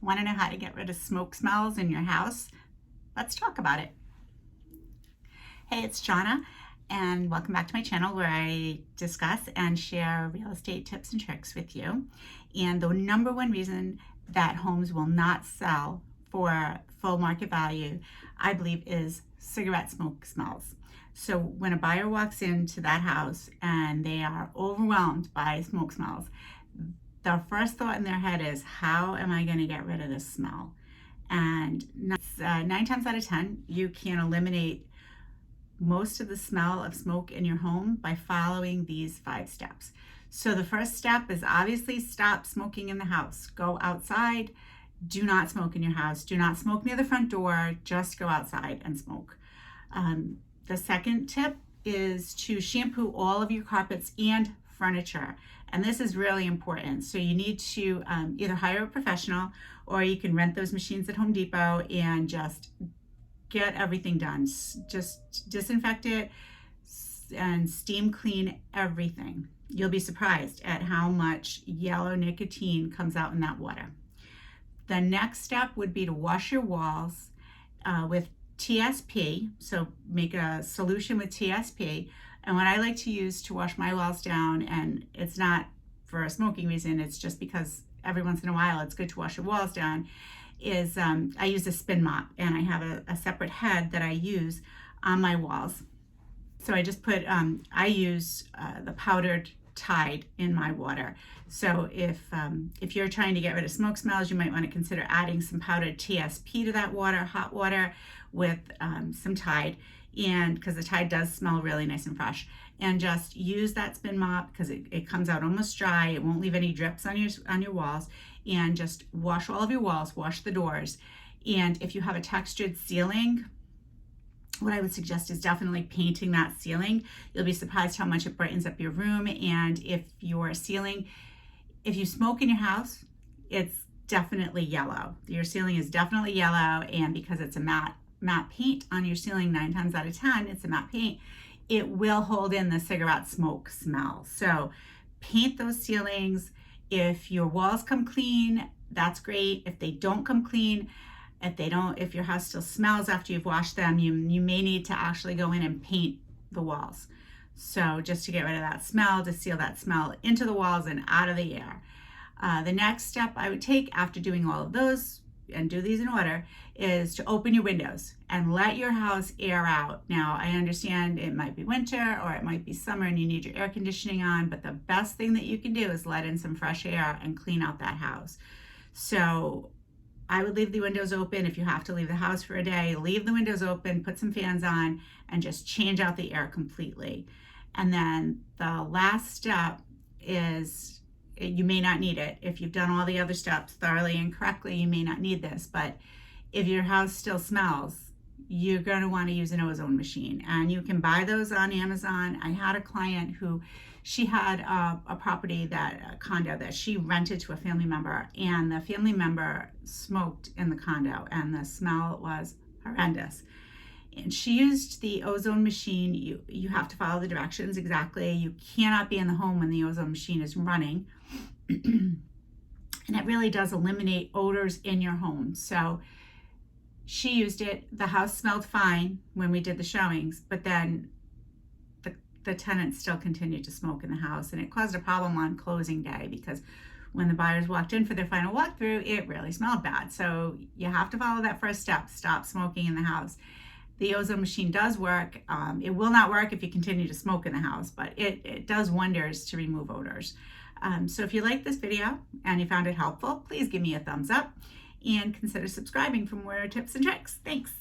Want to know how to get rid of smoke smells in your house? Let's talk about it. Hey, it's Johna, and welcome back to my channel where I discuss and share real estate tips and tricks with you. And the number one reason that homes will not sell for full market value, I believe, is cigarette smoke smells. So when a buyer walks into that house and they are overwhelmed by smoke smells, the first thought in their head is, how am I going to get rid of this smell? And 9 times out of 10, you can eliminate most of the smell of smoke in your home by following these 5 steps. So the first step is obviously stop smoking in the house. Go outside. Do not smoke in your house. Do not smoke near the front door. Just go outside and smoke. The second tip is to shampoo all of your carpets and furniture. And this is really important. So you need to either hire a professional, or you can rent those machines at Home Depot and just get everything done. Just disinfect it and steam clean everything. You'll be surprised at how much yellow nicotine comes out in that water. The next step would be to wash your walls with TSP. So make a solution with TSP. And what I like to use to wash my walls down, and it's not for a smoking reason, it's just because every once in a while it's good to wash your walls down, is I use a spin mop, and I have a separate head that I use on my walls. So I just put, I use the powdered Tide in my water. So if you're trying to get rid of smoke smells, you might want to consider adding some powdered TSP to that water, hot water with some Tide, and because the Tide does smell really nice and fresh. And just use that spin mop because it comes out almost dry. It won't leave any drips on your walls. And just wash all of your walls, wash the doors. And if you have a textured ceiling, what I would suggest is definitely painting that ceiling. You'll be surprised how much it brightens up your room. And if you smoke in your house, it's definitely yellow. Your ceiling is definitely yellow, and because it's a matte paint on your ceiling, 9 times out of 10, it's a matte paint, it will hold in the cigarette smoke smell. So paint those ceilings. If your walls come clean, that's great. If they don't come clean, if your house still smells after you've washed them, you may need to actually go in and paint the walls. So just to get rid of that smell, to seal that smell into the walls and out of the air. The next step I would take after doing all of those, and do these in order, is to open your windows and let your house air out. Now, I understand it might be winter or it might be summer and you need your air conditioning on, but the best thing that you can do is let in some fresh air and clean out that house. So I would leave the windows open. If you have to leave the house for a day, leave the windows open, put some fans on, and just change out the air completely. And then the last step is, you may not need it. If you've done all the other steps thoroughly and correctly, you may not need this. But if your house still smells, you're going to want to use an ozone machine. And you can buy those on Amazon. I had a client who, she had a property, a condo that she rented to a family member, and the family member smoked in the condo, and the smell was horrendous. And she used the ozone machine. You have to follow the directions exactly. You cannot be in the home when the ozone machine is running. And it really does eliminate odors in your home. So she used it. The house smelled fine when we did the showings, but then the tenants still continued to smoke in the house, and it caused a problem on closing day because when the buyers walked in for their final walkthrough, it really smelled bad. So you have to follow that first step. Stop smoking in the house. The ozone machine does work. It will not work if you continue to smoke in the house, but it does wonders to remove odors. So if you liked this video and you found it helpful, please give me a thumbs up and consider subscribing for more tips and tricks. Thanks.